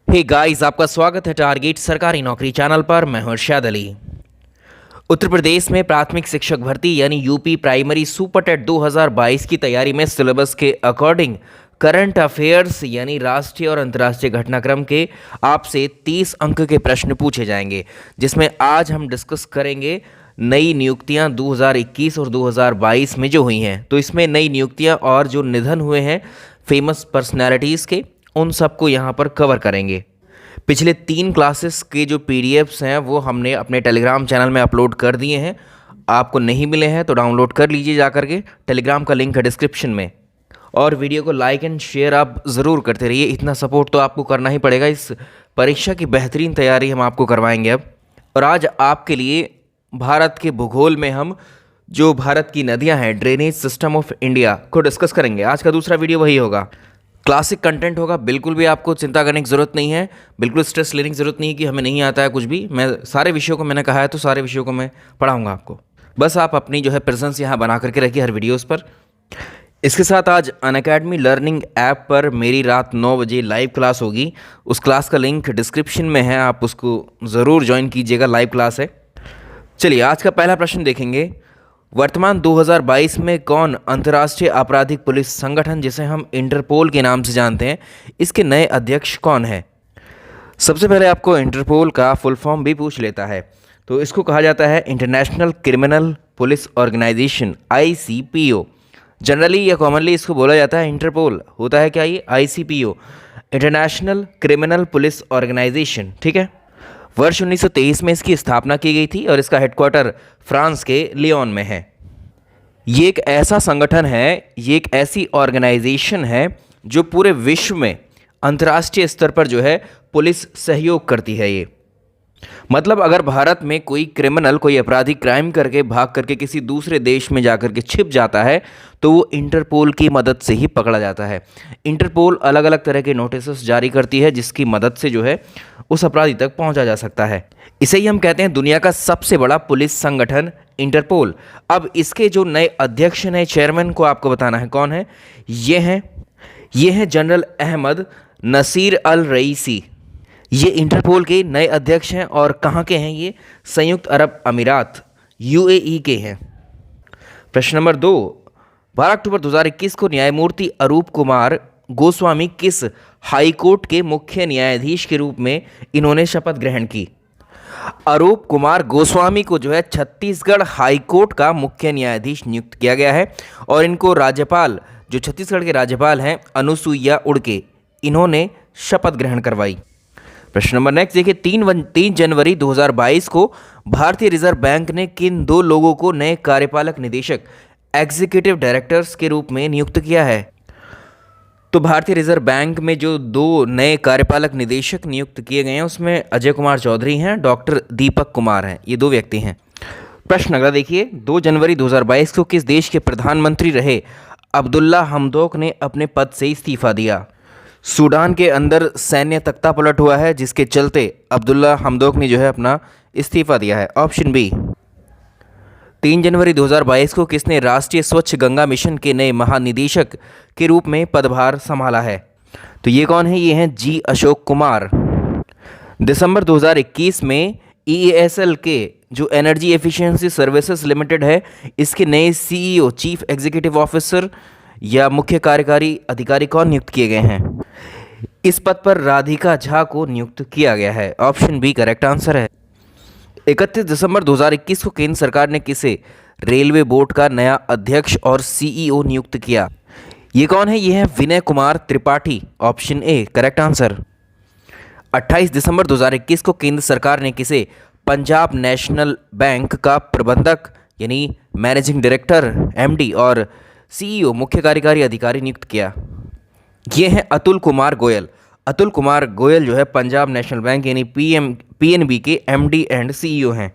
Hey guys, आपका स्वागत है टारगेट सरकारी नौकरी चैनल पर। मैं हूं इरशाद अली। उत्तर प्रदेश में प्राथमिक शिक्षक भर्ती यानी यूपी प्राइमरी सुपर टेट 2022 की तैयारी में सिलेबस के अकॉर्डिंग करंट अफेयर्स यानी राष्ट्रीय और अंतर्राष्ट्रीय घटनाक्रम के आपसे 30 अंक के प्रश्न पूछे जाएंगे, जिसमें आज हम डिस्कस करेंगे नई नियुक्तियां 2021 और 2022 में जो हुई हैं। तो इसमें नई नियुक्तियां और जो निधन हुए हैं फेमस पर्सनैलिटीज़ के, उन सबको यहाँ पर कवर करेंगे। पिछले 3 क्लासेस के जो पीडीएफ्स हैं वो हमने अपने टेलीग्राम चैनल में अपलोड कर दिए हैं। आपको नहीं मिले हैं तो डाउनलोड कर लीजिए जा करके, टेलीग्राम का लिंक है डिस्क्रिप्शन में। और वीडियो को लाइक एंड शेयर आप ज़रूर करते रहिए, इतना सपोर्ट तो आपको करना ही पड़ेगा। इस परीक्षा की बेहतरीन तैयारी हम आपको करवाएंगे अब। और आज आपके लिए भारत के भूगोल में हम जो भारत की नदियाँ हैं, ड्रेनेज सिस्टम ऑफ इंडिया को डिस्कस करेंगे। आज का दूसरा वीडियो वही होगा, क्लासिक कंटेंट होगा। बिल्कुल भी आपको चिंता करने की ज़रूरत नहीं है, बिल्कुल स्ट्रेस लेने की ज़रूरत नहीं है कि हमें नहीं आता है कुछ भी। मैं सारे विषयों को, मैंने कहा है तो सारे विषयों को मैं पढ़ाऊंगा आपको। बस आप अपनी जो है प्रेजेंस यहाँ बना करके रखिए हर वीडियोस पर। इसके साथ आज अनअकैडमी लर्निंग ऐप पर मेरी रात 9 बजे लाइव क्लास होगी। उस क्लास का लिंक डिस्क्रिप्शन में है, आप उसको ज़रूर ज्वाइन कीजिएगा, लाइव क्लास है। चलिए आज का पहला प्रश्न देखेंगे। वर्तमान 2022 में कौन अंतर्राष्ट्रीय आपराधिक पुलिस संगठन, जिसे हम इंटरपोल के नाम से जानते हैं, इसके नए अध्यक्ष कौन है? सबसे पहले आपको इंटरपोल का फुल फॉर्म भी पूछ लेता है। तो इसको कहा जाता है international criminal police organization, ICPO। Generally या कॉमनली इसको बोला जाता है इंटरपोल। होता है क्या ये? ICPO, international criminal police organization. ठीक है। वर्ष 1923 में इसकी स्थापना की गई थी और इसका हेडक्वार्टर फ्रांस के लियोन में है। ये एक ऐसा संगठन है, ये एक ऐसी ऑर्गेनाइजेशन है जो पूरे विश्व में अंतर्राष्ट्रीय स्तर पर जो है पुलिस सहयोग करती है। ये मतलब अगर भारत में कोई क्रिमिनल, कोई अपराधी क्राइम करके भाग करके किसी दूसरे देश में जाकर के छिप जाता है तो वो इंटरपोल की मदद से ही पकड़ा जाता है। इंटरपोल अलग अलग तरह के नोटिस जारी करती है जिसकी मदद से जो है उस अपराधी तक पहुंचा जा सकता है। इसे ही हम कहते हैं दुनिया का सबसे बड़ा पुलिस संगठन इंटरपोल। अब इसके जो नए अध्यक्ष हैं, चेयरमैन को आपको बताना है कौन है। ये हैं जनरल अहमद नसीर अल रईसी। ये इंटरपोल के नए अध्यक्ष हैं और कहाँ के हैं ये? संयुक्त अरब अमीरात, UAE के हैं। प्रश्न नंबर 2, 12 अक्टूबर 2021 को न्यायमूर्ति अरूप कुमार गोस्वामी किस हाई कोर्ट के मुख्य न्यायाधीश के रूप में इन्होंने शपथ ग्रहण की? अरूप कुमार गोस्वामी को जो है छत्तीसगढ़ हाई कोर्ट का मुख्य न्यायाधीश नियुक्त किया गया है और इनको राज्यपाल, जो छत्तीसगढ़ के राज्यपाल हैं अनुसुईया उड़के, इन्होंने शपथ ग्रहण करवाई। प्रश्न नंबर नेक्स्ट देखिए। 3 जनवरी 2022 को भारतीय रिजर्व बैंक ने किन 2 लोगों को नए कार्यपालक निदेशक, एग्जीक्यूटिव डायरेक्टर्स के रूप में नियुक्त किया है? तो भारतीय रिजर्व बैंक में जो 2 नए कार्यपालक निदेशक नियुक्त किए गए हैं उसमें अजय कुमार चौधरी हैं, डॉक्टर दीपक कुमार हैं। ये 2 व्यक्ति हैं। प्रश्न अगला देखिए। 2 जनवरी 2022 को किस देश के प्रधानमंत्री रहे अब्दुल्ला हमदोक ने अपने पद से इस्तीफा दिया? सूडान के अंदर सैन्य तख्ता पलट हुआ है जिसके चलते अब्दुल्ला हमदोक ने जो है अपना इस्तीफा दिया है। Option B. 3 जनवरी 2022 को किसने राष्ट्रीय स्वच्छ गंगा मिशन के नए महानिदेशक के रूप में पदभार संभाला है? तो ये कौन है? ये हैं जी अशोक कुमार। दिसंबर 2021 में EASL के जो एनर्जी एफिशिएंसी सर्विसेज लिमिटेड है, इसके नए CEO, चीफ एग्जीक्यूटिव ऑफिसर या मुख्य कार्यकारी अधिकारी कौन नियुक्त किए गए हैं? इस पद पर राधिका झा को नियुक्त किया गया है। ऑप्शन बी करेक्ट आंसर है। 31 दिसंबर 2021 को केंद्र सरकार ने किसे रेलवे बोर्ड का नया अध्यक्ष और CEO नियुक्त किया? ये कौन है? ये है Vinay Kumar Tripathi. Option A correct answer. 28 दिसंबर 2021 को केंद्र सरकार ने किसे पंजाब नेशनल बैंक का प्रबंधक यानी मैनेजिंग डायरेक्टर, MD और CEO, मुख्य कार्यकारी अधिकारी नियुक्त किया? ये हैं अतुल कुमार गोयल। अतुल कुमार गोयल जो है पंजाब नेशनल बैंक यानी PNB के MD एंड CEO हैं।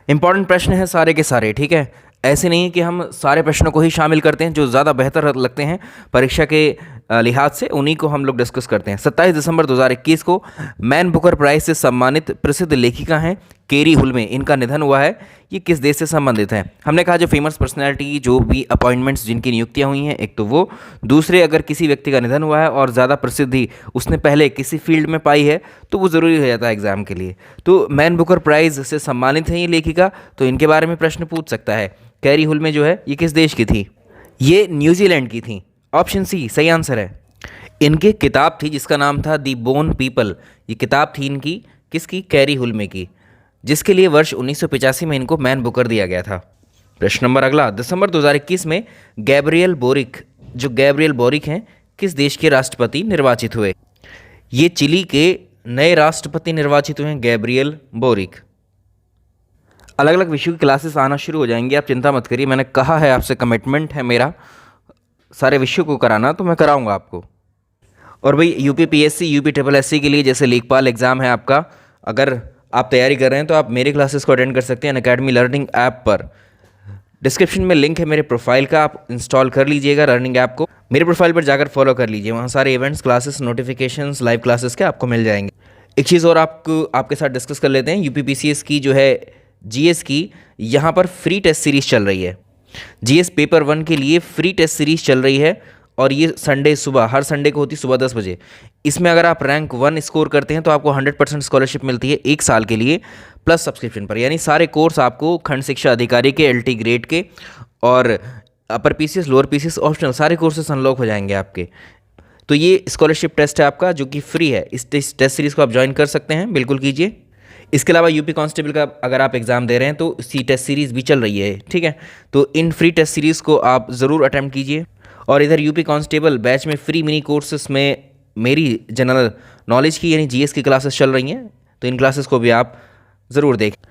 इंपॉर्टेंट प्रश्न हैं सारे के सारे, ठीक है। ऐसे नहीं है कि हम सारे प्रश्नों को ही शामिल करते हैं, जो ज़्यादा बेहतर लगते हैं परीक्षा के लिहाज से उन्हीं को हम लोग डिस्कस करते हैं। 27 दिसंबर 2021 को मैन बुकर प्राइज से सम्मानित प्रसिद्ध लेखिका हैं केरी हुल्मे, इनका निधन हुआ है। ये किस देश से संबंधित है? हमने कहा जो फेमस पर्सनैलिटी, जो भी अपॉइंटमेंट्स जिनकी नियुक्तियां हुई हैं, एक तो वो, दूसरे अगर किसी व्यक्ति का निधन हुआ है और ज़्यादा प्रसिद्धि उसने पहले किसी फील्ड में पाई है तो वो ज़रूरी हो जाता है एग्जाम के लिए। तो मैन बुकर प्राइज़ से सम्मानित है ये लेखिका, तो इनके बारे में प्रश्न पूछ सकता है। कैरी हुल्मे जो है ये किस देश की थी? ये न्यूजीलैंड की थी। ऑप्शन सी सही आंसर है। इनकी किताब थी जिसका नाम था दी बोन पीपल। ये किताब थी इनकी, किसकी? कैरी हुल्मे की, जिसके लिए वर्ष 1985 में इनको मैन बुकर दिया गया था। प्रश्न नंबर अगला, दिसंबर 2021 में गैब्रियल बोरिक, जो गैब्रियल बोरिक हैं, किस देश के राष्ट्रपति निर्वाचित हुए? ये चिली के नए राष्ट्रपति निर्वाचित हुए हैं, गैब्रियल बोरिक। अलग अलग विषयों की क्लासेस आना शुरू हो जाएंगी, आप चिंता मत करिए। मैंने कहा है आपसे, कमिटमेंट है मेरा सारे विषयों को कराना, तो मैं कराऊंगा आपको। और भाई UP PSC, UP triple SC के लिए जैसे लेखपाल एग्ज़ाम है आपका, अगर आप तैयारी कर रहे हैं तो आप मेरे क्लासेस को अटेंड कर सकते हैं अनअकैडमी लर्निंग ऐप पर। डिस्क्रिप्शन में लिंक है मेरे प्रोफाइल का, आप इंस्टॉल कर लीजिएगा लर्निंग ऐप को। मेरे प्रोफाइल पर जाकर फॉलो कर लीजिए, वहाँ सारे events, classes, notifications, live classes के आपको मिल जाएंगे। एक चीज़ और आपके साथ डिस्कस कर लेते हैं। यूपी पीसीएस की जो है जीएस की, यहाँ पर फ्री टेस्ट सीरीज़ चल रही है। जीएस पेपर 1 के लिए फ्री टेस्ट सीरीज़ चल रही है और ये संडे सुबह, हर संडे को होती है सुबह 10 बजे। इसमें अगर आप रैंक 1 स्कोर करते हैं तो आपको 100% स्कॉलरशिप मिलती है 1 साल के लिए, प्लस सब्सक्रिप्शन पर। यानी सारे कोर्स आपको खंड शिक्षा अधिकारी के, एलटी ग्रेड के और अपर पीसीएस, लोअर पीसीएस, ऑप्शनल सारे कोर्सेस अनलॉक हो जाएंगे आपके। तो ये स्कॉलरशिप टेस्ट है आपका, जो कि फ्री है। इस टेस्ट सीरीज़ को आप ज्वाइन कर सकते हैं, बिल्कुल कीजिए। इसके अलावा यूपी कांस्टेबल का अगर आप एग्ज़ाम दे रहे हैं तो सी टेस्ट सीरीज़ भी चल रही है, ठीक है। तो इन फ्री टेस्ट सीरीज़ को आप ज़रूर अटैम्प्ट कीजिए। और इधर यूपी कांस्टेबल बैच में फ्री मिनी कोर्सेस में मेरी जनरल नॉलेज की यानी जीएस की क्लासेस चल रही हैं, तो इन क्लासेस को भी आप ज़रूर देखें।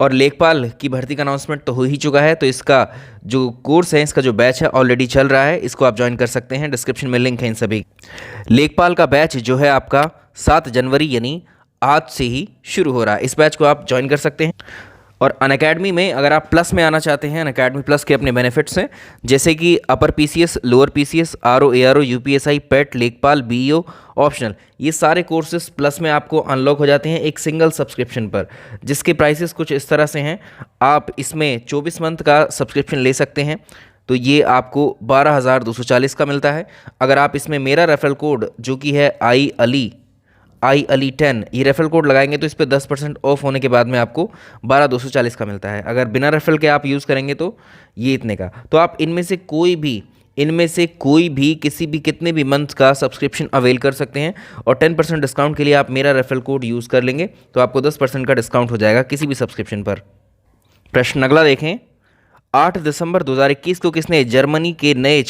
और लेखपाल की भर्ती का अनाउंसमेंट तो हो ही चुका है, तो इसका जो कोर्स है, इसका जो बैच है ऑलरेडी चल रहा है, इसको आप ज्वाइन कर सकते हैं। डिस्क्रिप्शन में लिंक है इन सभी। लेखपाल का बैच जो है आपका 7 जनवरी यानी आज से ही शुरू हो रहा है। इस बैच को आप ज्वाइन कर सकते हैं। और अनअकैडमी में अगर आप प्लस में आना चाहते हैं, अनअकैडमी प्लस के अपने बेनिफिट्स हैं, जैसे कि upper PCS, lower PCS, RO, ARO, UPSI, PET, लेखपाल, बीईओ, ऑप्शनल, ये सारे कोर्सेज प्लस में आपको अनलॉक हो जाते हैं एक सिंगल सब्सक्रिप्शन पर, जिसके प्राइसेस कुछ इस तरह से हैं। आप इसमें 24 मंथ का सब्सक्रिप्शन ले सकते हैं, तो ये आपको 12,240 का मिलता है। अगर आप इसमें मेरा रेफरल कोड जो कि है आई अली 10, ये रेफरल कोड लगाएंगे तो इस पर 10% ऑफ होने के बाद में आपको 12,240 का मिलता है। अगर बिना रेफरल के आप यूज़ करेंगे तो ये इतने का। तो आप इनमें से कोई भी किसी भी कितने भी मंथ का सब्सक्रिप्शन अवेल कर सकते हैं। और 10% डिस्काउंट के लिए आप मेरा रेफरल कोड यूज़ कर लेंगे तो आपको 10% का डिस्काउंट हो जाएगा किसी भी सब्सक्रिप्शन पर। प्रश्न अगला देखें, 8 दिसंबर 2021 को किसने जर्मनी के नए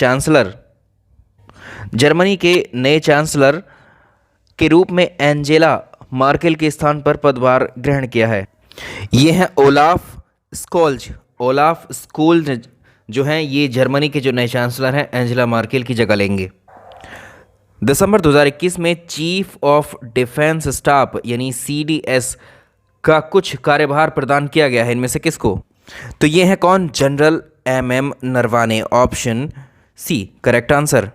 चांसलर के रूप में एंजेला मार्केल के स्थान पर पदभार ग्रहण किया है? ये हैं ओलाफ स्कोल्ज जो हैं, ये जर्मनी के जो नए चांसलर हैं एंजेला मार्केल की जगह लेंगे। दिसंबर 2021 में चीफ ऑफ डिफेंस स्टाफ यानी सीडीएस का कुछ कार्यभार प्रदान किया गया है, इनमें से किसको? तो ये हैं कौन? General M M Naravane, option C correct answer.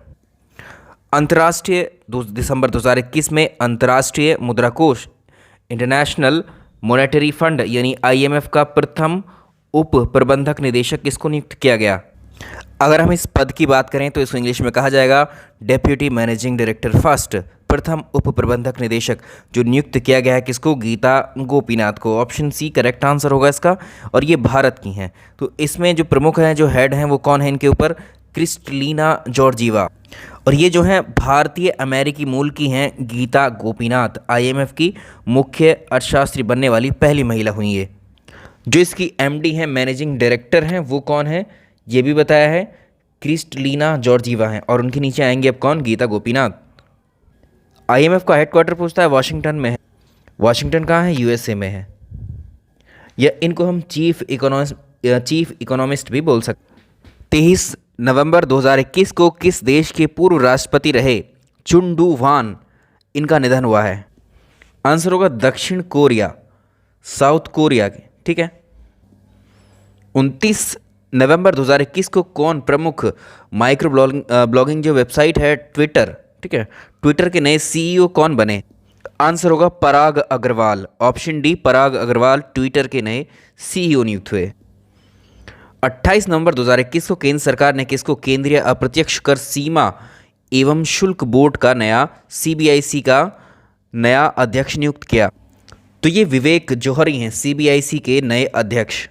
अंतर्राष्ट्रीय दिसंबर 2021 में अंतर्राष्ट्रीय मुद्रा कोष इंटरनेशनल मॉनेटरी फंड यानी आईएमएफ का प्रथम उप प्रबंधक निदेशक किसको नियुक्त किया गया? अगर हम इस पद की बात करें तो इसको इंग्लिश में कहा जाएगा डेप्यूटी मैनेजिंग डायरेक्टर फर्स्ट, प्रथम उप प्रबंधक निदेशक, जो नियुक्त किया गया है किसको? गीता गोपीनाथ को। ऑप्शन सी करेक्ट आंसर होगा इसका। और ये भारत की हैं, तो इसमें जो प्रमुख हैं, जो हेड हैं, वो कौन है इनके ऊपर? Kristalina Georgieva. और ये जो हैं भारतीय अमेरिकी मूल की हैं गीता गोपीनाथ, आईएमएफ की मुख्य अर्थशास्त्री बनने वाली पहली महिला हुई है। जो इसकी एमडी हैं, मैनेजिंग डायरेक्टर हैं, वो कौन है ये भी बताया है, क्रिस्टलीना जॉर्जीवा हैं। और उनके नीचे आएंगे अब कौन? गीता गोपीनाथ। आईएमएफ का हेडक्वार्टर पूछता है वाशिंगटन में है। वाशिंगटन कहाँ है? यूएसए में है। या इनको हम चीफ इकोनॉमिस्ट भी बोल सकते। 23 नवंबर 2021 को किस देश के पूर्व राष्ट्रपति रहे चुन डू वान, इनका निधन हुआ है? आंसर होगा दक्षिण कोरिया, साउथ कोरिया के, ठीक है। 29 नवंबर 2021 को कौन प्रमुख माइक्रो ब्लॉगिंग जो वेबसाइट है ट्विटर, ठीक है, ट्विटर के नए सीईओ कौन बने? आंसर होगा पराग अग्रवाल। ऑप्शन डी, पराग अग्रवाल ट्विटर के नए सीईओ नियुक्त हुए। 28 नवंबर 2021 को केंद्र सरकार ने किसको केंद्रीय अप्रत्यक्ष कर सीमा एवं शुल्क बोर्ड का नया सीबीआईसी का नया अध्यक्ष नियुक्त किया? तो ये विवेक जौहरी हैं सीबीआईसी के नए अध्यक्ष।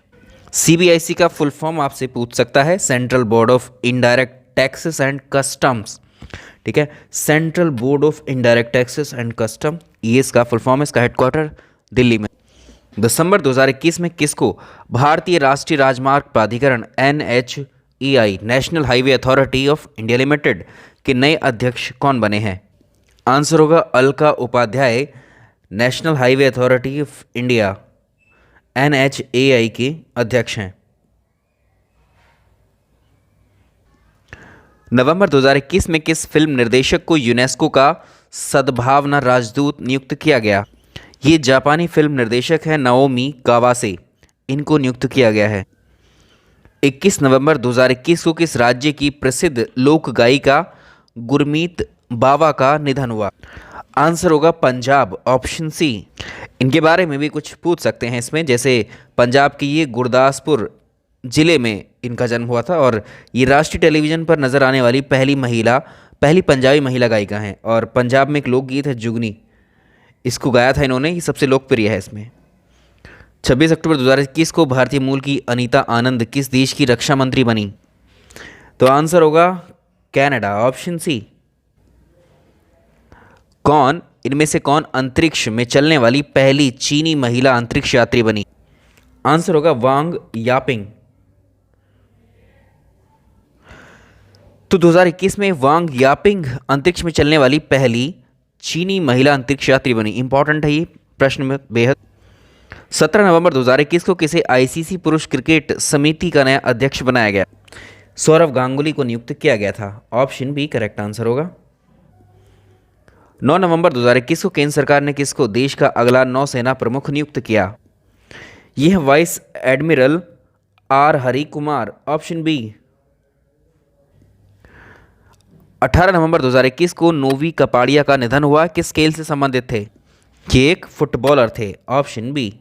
सीबीआईसी का फुल फॉर्म आपसे पूछ सकता है, central board of indirect taxes and customs, ठीक है, central board of indirect taxes and custom, ये इसका फुल फॉर्म है। इसका हेडक्वार्टर दिल्ली में। दिसंबर 2021 में किसको भारतीय राष्ट्रीय राजमार्ग प्राधिकरण NHAI national highway authority of India limited के नए अध्यक्ष कौन बने हैं? आंसर होगा Alka Upadhyay, national highway authority of India NHAI के अध्यक्ष हैं। नवंबर 2021 में किस फिल्म निर्देशक को यूनेस्को का सद्भावना राजदूत नियुक्त किया गया? ये जापानी फिल्म निर्देशक है नाओमी कावासे, इनको नियुक्त किया गया है। 21 नवंबर 2021 को किस राज्य की प्रसिद्ध लोक गायिका गुरमीत बावा का निधन हुआ? आंसर होगा पंजाब, ऑप्शन सी। इनके बारे में भी कुछ पूछ सकते हैं इसमें, जैसे पंजाब की ये गुरदासपुर ज़िले में इनका जन्म हुआ था और ये राष्ट्रीय टेलीविज़न पर नज़र आने वाली पहली पंजाबी महिला गायिका हैं। और पंजाब में एक लोकगीत है जुगनी, इसको गाया था इन्होंने, ये सबसे लोकप्रिय है इसमें। 26 अक्टूबर 2021 को भारतीय मूल की अनीता आनंद किस देश की रक्षा मंत्री बनी? तो आंसर होगा कनाडा, ऑप्शन सी। इनमें से कौन अंतरिक्ष में चलने वाली पहली चीनी महिला अंतरिक्ष यात्री बनी? आंसर होगा वांग यापिंग। तो 2021 में वांग यापिंग अंतरिक्ष में चलने वाली पहली चीनी महिला अंतरिक्ष यात्री बनी। इंपॉर्टेंट है ये प्रश्न में बेहद। 17 नवंबर 2021 को किसे आईसीसी पुरुष क्रिकेट समिति का नया अध्यक्ष बनाया गया? सौरव गांगुली को नियुक्त किया गया था। ऑप्शन बी करेक्ट आंसर होगा। 9 नवंबर 2021 को केंद्र सरकार ने किसको देश का अगला नौसेना प्रमुख नियुक्त किया? यह है vice admiral R Hari Kumar, option B. 18 नवंबर 2021 को नोवी कपाड़िया का निधन हुआ, किस खेल से संबंधित थे? ये एक फुटबॉलर थे, ऑप्शन बी।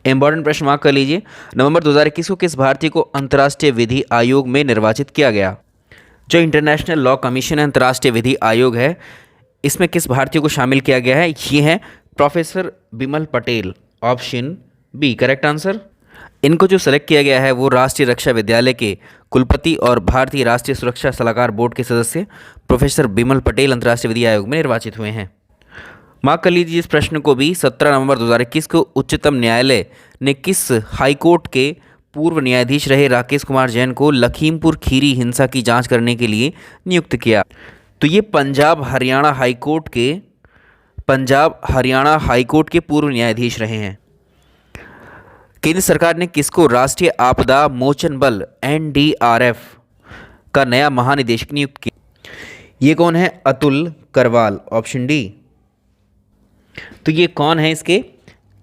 इंपॉर्टेंट प्रश्न मार्क कर लीजिए। नवंबर 2021 को किस भारतीय को अंतर्राष्ट्रीय विधि आयोग में निर्वाचित किया गया? जो इंटरनेशनल लॉ कमीशन अंतर्राष्ट्रीय विधि आयोग है, इसमें किस भारतीय को शामिल किया गया है? ये है professor Bimal Patel, option B correct answer. इनको जो सेलेक्ट किया गया है वो राष्ट्रीय रक्षा विद्यालय के कुलपति और भारतीय राष्ट्रीय सुरक्षा सलाहकार बोर्ड के सदस्य प्रोफेसर बिमल पटेल अंतर्राष्ट्रीय विधि आयोग में निर्वाचित हुए हैं। मार्क कर लीजिए इस प्रश्न को भी। 17 नवंबर 2021 को उच्चतम न्यायालय ने किस हाईकोर्ट के पूर्व न्यायाधीश रहे राकेश कुमार जैन को लखीमपुर खीरी हिंसा की जांच करने के लिए नियुक्त किया? तो ये पंजाब हरियाणा हाईकोर्ट के पूर्व न्यायाधीश रहे हैं। केंद्र सरकार ने किसको राष्ट्रीय आपदा मोचन बल NDRF का नया महानिदेशक नियुक्त किया? ये कौन है? Atul Karwal, option D. तो ये कौन है इसके?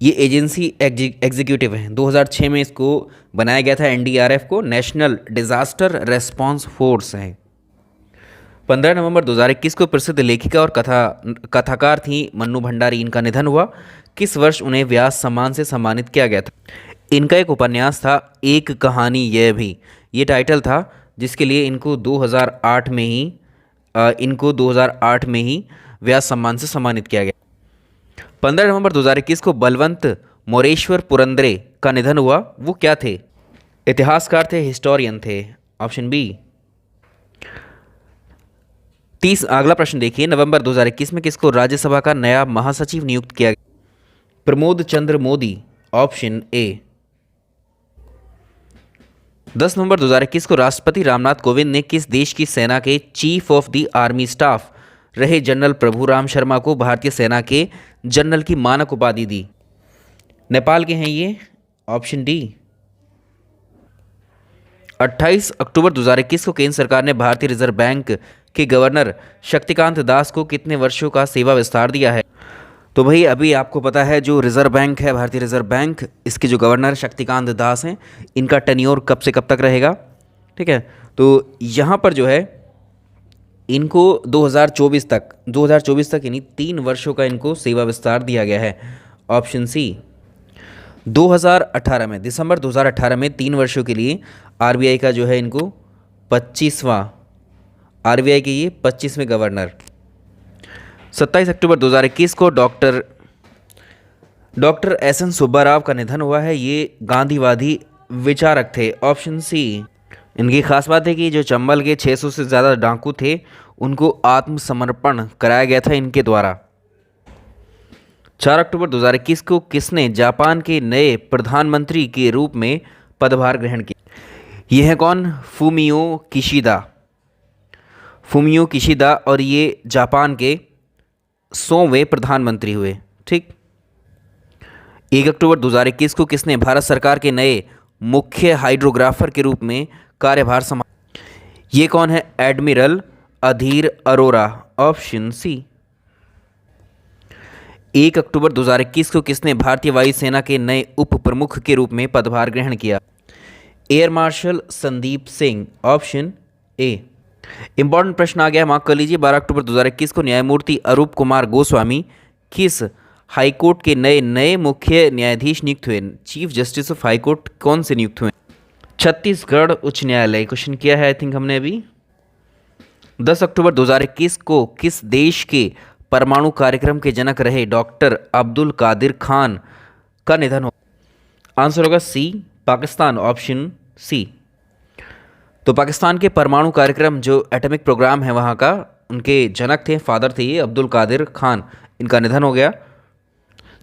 ये एजेंसी एग्जीक्यूटिव हैं। 2006 में इसको बनाया गया था NDRF को, नेशनल डिजास्टर रेस्पॉन्स फोर्स है। 15 नवंबर 2021 को प्रसिद्ध लेखिका और कथाकार थी मन्नू भंडारी, इनका निधन हुआ। किस वर्ष उन्हें व्यास सम्मान से सम्मानित किया गया था? इनका एक उपन्यास था एक कहानी यह भी, ये टाइटल था, जिसके लिए इनको 2008 में ही व्यास सम्मान से सम्मानित किया गया। 15 नवंबर 2021 को बलवंत मोरेश्वर पुरंदरे का निधन हुआ। वो क्या थे? इतिहासकार थे, हिस्टोरियन थे, ऑप्शन बी। अगला प्रश्न देखिए। नवंबर 2021 में किसको राज्यसभा का नया महासचिव नियुक्त किया गया? प्रमोद चंद्र मोदी, ऑप्शन ए। 10 नवंबर 2021 को राष्ट्रपति रामनाथ कोविंद ने किस देश की सेना के chief of the army staff रहे जनरल प्रभुराम शर्मा को भारतीय सेना के जनरल की मानक उपाधि दी? नेपाल के हैं ये, ऑप्शन डी। 28 अक्टूबर 2021 को केंद्र सरकार ने भारतीय रिजर्व बैंक के गवर्नर शक्तिकांत दास को कितने वर्षों का सेवा विस्तार दिया है? तो भाई अभी आपको पता है जो रिज़र्व बैंक है, भारतीय रिज़र्व बैंक, इसके जो गवर्नर शक्तिकांत दास हैं, इनका टेन्योर कब से कब तक रहेगा, ठीक है। तो यहाँ पर जो है इनको 2024 तक यानी 3 वर्षों का इनको सेवा विस्तार दिया गया है। ऑप्शन सी, 2018 में, दिसंबर 2018 में 3 वर्षों के लिए आरबीआई का जो है इनको 25वां, आरबीआई के ये 25वें गवर्नर। 27 अक्टूबर 2021 को doctor S N Subba Rao का निधन हुआ है। ये गांधीवादी विचारक थे। ऑप्शन सी, इनकी खास बात है कि जो चंबल के 600 से ज़्यादा डाकू थे उनको आत्मसमर्पण कराया गया था इनके द्वारा। 4 अक्टूबर 2021 को किसने जापान के नए प्रधानमंत्री के रूप में पदभार ग्रहण किया? ये है कौन? फूमियो किशिदा, और ये जापान के 100वें प्रधानमंत्री हुए, ठीक। 1 अक्टूबर 2021 को किसने भारत सरकार के नए मुख्य हाइड्रोग्राफर के रूप में कार्यभार संभाला? ये कौन है? Admiral Adhir Arora. Option C. 1 अक्टूबर 2021 को किसने भारतीय वायुसेना के नए उप प्रमुख के रूप में पदभार ग्रहण किया? Air marshal Sandeep Singh. Option A. Important प्रश्न आ गया, मार्क कर लीजिए। 12 अक्टूबर 2021 को न्यायमूर्ति अरूप कुमार गोस्वामी किस हाईकोर्ट के नए मुख्य न्यायाधीश नियुक्त हुए? चीफ जस्टिस ऑफ हाईकोर्ट कौन से नियुक्त हुए? छत्तीसगढ़ उच्च न्यायालय। क्वेश्चन किया है आई थिंक हमने अभी। 10 अक्टूबर 2021 को किस देश के परमाणु कार्यक्रम के जनक रहे डॉक्टर अब्दुल कादिर खान का निधन हो? आंसर होगा सी, पाकिस्तान। Option C. तो पाकिस्तान के परमाणु कार्यक्रम जो एटॉमिक प्रोग्राम है वहाँ का, उनके जनक थे, फादर थे ये अब्दुल कादिर खान, इनका निधन हो गया।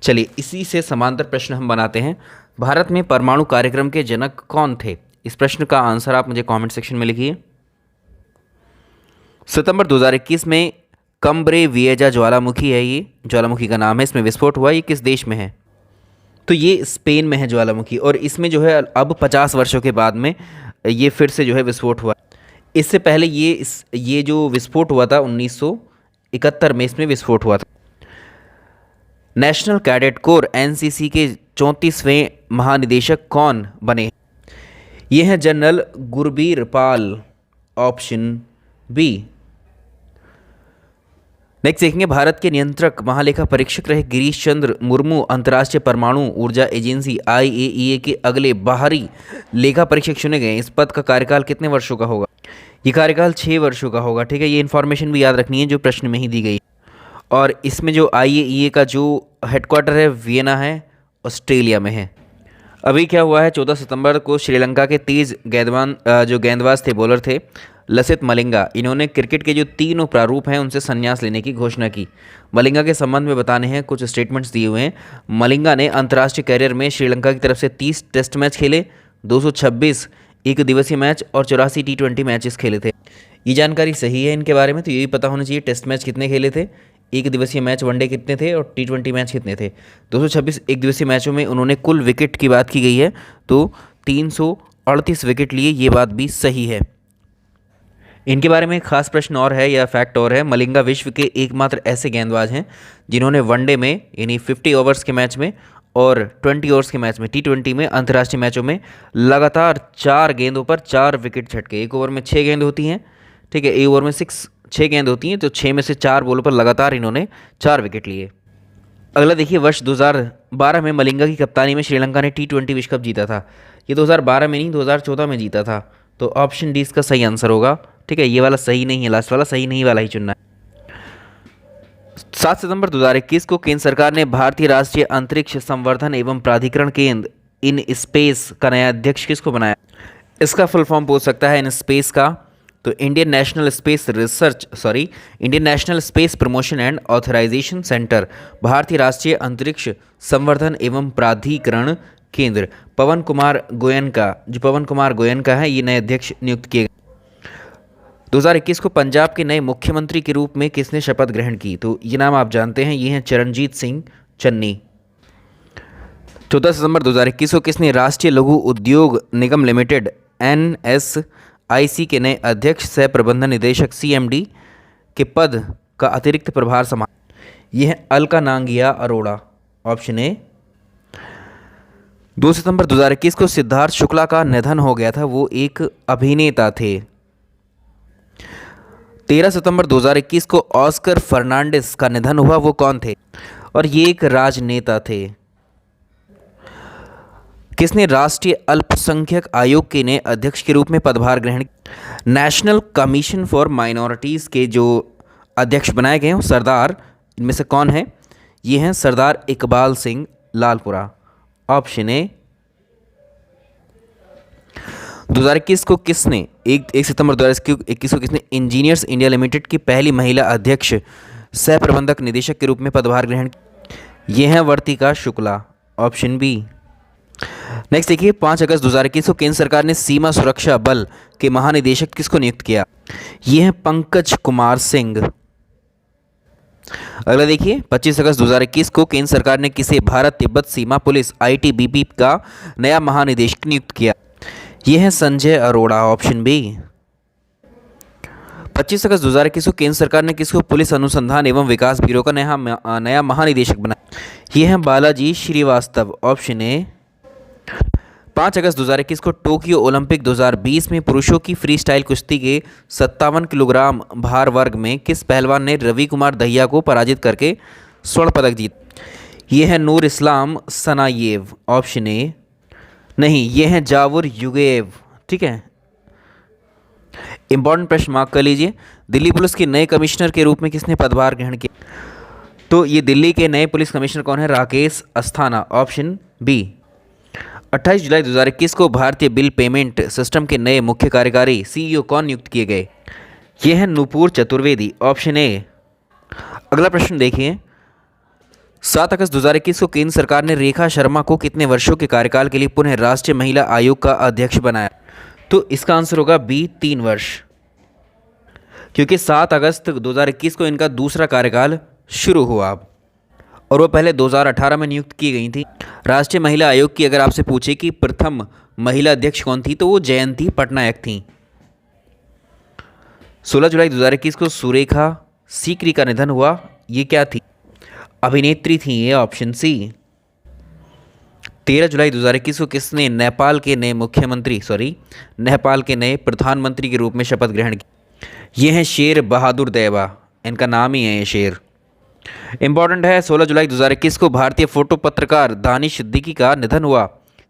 चलिए इसी से समांतर प्रश्न हम बनाते हैं। भारत में परमाणु कार्यक्रम के जनक कौन थे? इस प्रश्न का आंसर आप मुझे कमेंट सेक्शन में लिखिए। सितंबर 2021 में कम्ब्रे विएजा ज्वालामुखी है, ये ज्वालामुखी का नाम है, इसमें विस्फोट हुआ। ये किस देश में है? तो ये स्पेन में है ज्वालामुखी, और इसमें जो है अब 50 वर्षों के बाद में ये फिर से जो है विस्फोट हुआ। इससे पहले ये जो विस्फोट हुआ था 1971 में, इसमें विस्फोट हुआ था। नेशनल कैडेट कोर एनसीसी के 34वें महानिदेशक कौन बने? ये हैं general Gurbir Pal. Option B. Next देखेंगे, भारत के नियंत्रक महालेखा परीक्षक रहे गिरीश चंद्र मुर्मू अंतर्राष्ट्रीय परमाणु ऊर्जा एजेंसी IAEA के अगले बाहरी लेखा परीक्षक चुने गए। इस पद का कार्यकाल कितने वर्षों का होगा? ये कार्यकाल 6 वर्षों का होगा, ठीक है। ये इन्फॉर्मेशन भी याद रखनी है जो प्रश्न में ही दी गई। और इसमें जो IAEA का जो हेडक्वार्टर है वियना है, ऑस्ट्रेलिया में है। अभी क्या हुआ है, 14 सितंबर को श्रीलंका के तेज गेंदबाज थे, बॉलर थे, लसित मलिंगा, इन्होंने क्रिकेट के जो 3 प्रारूप हैं उनसे संन्यास लेने की घोषणा की। मलिंगा के संबंध में बताने हैं, कुछ स्टेटमेंट्स दिए हुए हैं। मलिंगा ने अंतर्राष्ट्रीय कैरियर में श्रीलंका की तरफ से 30 टेस्ट मैच खेले, 226 एक दिवसीय मैच और 84 T20 मैचेस खेले थे। ये जानकारी सही है इनके बारे में, तो यही पता होना चाहिए टेस्ट मैच कितने खेले थे, एक दिवसीय मैच वनडे कितने थे और T20 मैच कितने थे। 226 एक दिवसीय मैचों में उन्होंने कुल विकेट की बात की गई है तो 338 विकेट लिए, ये बात भी सही है। इनके बारे में एक खास प्रश्न और है या फैक्ट और है, मलिंगा विश्व के एकमात्र ऐसे गेंदबाज हैं जिन्होंने वनडे में यानी 50 ओवर्स के मैच में और 20 ओवर्स के मैच में T20 में अंतर्राष्ट्रीय मैचों में लगातार 4 गेंदों पर 4 विकेट झटके। एक ओवर में 6 गेंद होती हैं, ठीक है, एक ओवर में 6 गेंद होती हैं, तो 6 में से 4 बॉलों पर लगातार इन्होंने 4 विकेट लिए। अगला देखिए, वर्ष 2012 में मलिंगा की कप्तानी में श्रीलंका ने T20 विश्व कप जीता था। ये 2012 में नहीं 2014 में जीता था, तो ऑप्शन डी इसका सही आंसर होगा, ठीक है। ये वाला सही नहीं है, लास्ट वाला सही नहीं वाला ही चुनना है। 7 सितंबर 2021 को केंद्र सरकार ने भारतीय राष्ट्रीय अंतरिक्ष संवर्धन एवं प्राधिकरण केंद्र इन स्पेस का नया अध्यक्ष किसको बनाया? इसका फुल फॉर्म पूछ सकता है इन स्पेस का, तो Indian national space promotion and authorisation centre, भारतीय राष्ट्रीय अंतरिक्ष संवर्धन एवं प्राधिकरण केंद्र। पवन कुमार गोयनका है, ये नए अध्यक्ष नियुक्त किए गए। 2021 को पंजाब के नए मुख्यमंत्री के रूप में किसने शपथ ग्रहण की? तो ये नाम आप जानते हैं, ये हैं चरणजीत सिंह चन्नी। 14 सितंबर 2021 को किसने राष्ट्रीय लघु उद्योग निगम लिमिटेड NSIC के नए अध्यक्ष सह प्रबंधन निदेशक CMD के पद का अतिरिक्त प्रभार संभाला? ये है अलका नांगिया अरोड़ा, ऑप्शन ए। 2 सितंबर 2021 को सिद्धार्थ शुक्ला का निधन हो गया था, वो एक अभिनेता थे। 13 सितंबर 2021 को ऑस्कर फर्नांडिस का निधन हुआ, वो कौन थे? और ये एक राजनेता थे। किसने राष्ट्रीय अल्पसंख्यक आयोग के नए अध्यक्ष के रूप में पदभार ग्रहण किया? नेशनल कमीशन फॉर माइनॉरिटीज़ के जो अध्यक्ष बनाए गए हैं सरदार, इनमें से कौन है? ये हैं सरदार इकबाल सिंह लालपुरा, ऑप्शन ए। 2021 को किसने एक सितंबर 2021 को किसने इंजीनियर्स इंडिया लिमिटेड की पहली महिला अध्यक्ष सह प्रबंधक निदेशक के रूप में पदभार ग्रहण किया? ये हैं वर्तिका शुक्ला, ऑप्शन बी। नेक्स्ट देखिए, 5 अगस्त 2021 को केंद्र सरकार ने सीमा सुरक्षा बल के महानिदेशक किसको नियुक्त किया? ये हैं पंकज कुमार सिंह। अगला देखिए, 25 अगस्त 2021 को केंद्र सरकार ने किसे भारत तिब्बत सीमा पुलिस ITBP का नया महानिदेशक नियुक्त किया? ये है संजय अरोड़ा, ऑप्शन बी। 25 अगस्त 2021 को केंद्र सरकार ने किसको पुलिस अनुसंधान एवं विकास ब्यूरो का नया महानिदेशक बनाया? ये है बालाजी श्रीवास्तव, ऑप्शन ए। 5 अगस्त 2021 को टोक्यो ओलंपिक 2020 में पुरुषों की फ्री स्टाइल कुश्ती के 57 किलोग्राम भार वर्ग में किस पहलवान ने रवि कुमार दहिया को पराजित करके स्वर्ण पदक जीता? ये है नूर इस्लाम सनायेव, ऑप्शन ए। नहीं, ये हैं जावुर युगेव, ठीक है। इंपॉर्टेंट प्रश्न मार्क कर लीजिए। दिल्ली पुलिस के नए कमिश्नर के रूप में किसने पदभार ग्रहण किया? तो ये दिल्ली के नए पुलिस कमिश्नर कौन है? Rakesh Asthana, option B. 28 जुलाई 2021 को भारतीय बिल पेमेंट सिस्टम के नए मुख्य कार्यकारी CEO कौन नियुक्त किए गए? ये हैं नुपुर चतुर्वेदी, ऑप्शन ए। अगला प्रश्न देखिए, 7 अगस्त 2021 को केंद्र सरकार ने रेखा शर्मा को कितने वर्षों के कार्यकाल के लिए पुनः राष्ट्रीय महिला आयोग का अध्यक्ष बनाया? तो इसका आंसर होगा बी, 3 वर्ष, क्योंकि 7 अगस्त 2021 को इनका दूसरा कार्यकाल शुरू हुआ और वो पहले 2018 में नियुक्त की गई थी। राष्ट्रीय महिला आयोग की अगर आपसे पूछे कि प्रथम महिला अध्यक्ष कौन थी, तो वो जयंती पटनायक थी। 16 जुलाई 2021 को सुरेखा सीकरी का निधन हुआ, ये क्या थी? अभिनेत्री थी, ये ऑप्शन सी। 13 जुलाई 2021 को किसने नेपाल के नए प्रधानमंत्री के रूप में शपथ ग्रहण की? ये हैं शेर बहादुर देवा, इनका नाम ही है ये शेर। इंपॉर्टेंट है, 16 जुलाई 2021 को भारतीय फोटो पत्रकार दानिश सिद्दीकी का निधन हुआ।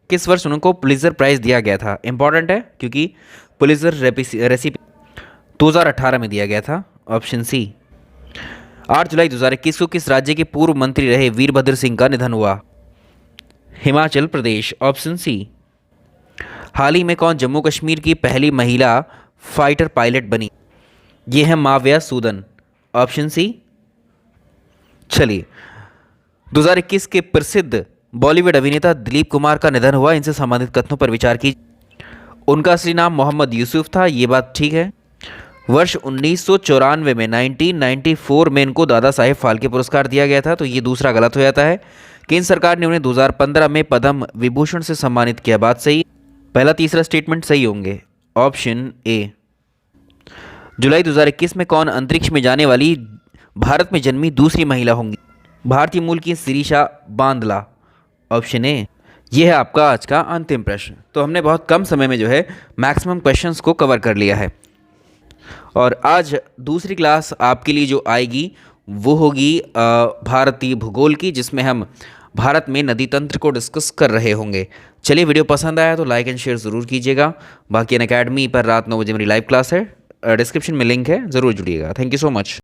किस वर्ष उनको पुलित्जर प्राइज़ दिया गया था? इंपॉर्टेंट है क्योंकि पुलित्जर रेसिपी 2018 में दिया गया था, ऑप्शन सी। 8 जुलाई 2021 को किस राज्य के पूर्व मंत्री रहे वीरभद्र सिंह का निधन हुआ? Himachal Pradesh, option C. हाल ही में कौन जम्मू कश्मीर की पहली महिला फाइटर पायलट बनी? ये है माव्या सूदन, ऑप्शन सी। चलिए, 2021 के प्रसिद्ध बॉलीवुड अभिनेता दिलीप कुमार का निधन हुआ, इनसे संबंधित कथनों पर विचार कीजिए। उनका असली नाम मोहम्मद यूसुफ था, ये बात ठीक है। वर्ष 1994 में 1994 में इनको दादा साहेब फाल्के पुरस्कार दिया गया था, तो ये दूसरा गलत हो जाता है। केंद्र सरकार ने उन्हें 2015 में पद्म विभूषण से सम्मानित किया, बात सही। पहला तीसरा स्टेटमेंट सही होंगे, ऑप्शन ए। जुलाई 2021 में कौन अंतरिक्ष में जाने वाली भारत में जन्मी दूसरी महिला होंगी? भारतीय मूल की शिरीषा बांदला, ऑप्शन ए। यह है आपका आज का अंतिम प्रश्न। तो हमने बहुत कम समय में जो है मैक्सिमम क्वेश्चंस को कवर कर लिया है और आज दूसरी क्लास आपके लिए जो आएगी वो होगी भारतीय भूगोल की, जिसमें हम भारत में नदी तंत्र को डिस्कस कर रहे होंगे। चलिए, वीडियो पसंद आया तो लाइक एंड शेयर ज़रूर कीजिएगा। बाकी अनअकैडमी पर रात 9 बजे मेरी लाइव क्लास है, डिस्क्रिप्शन में लिंक है, ज़रूर जुड़िएगा। Thank you so much.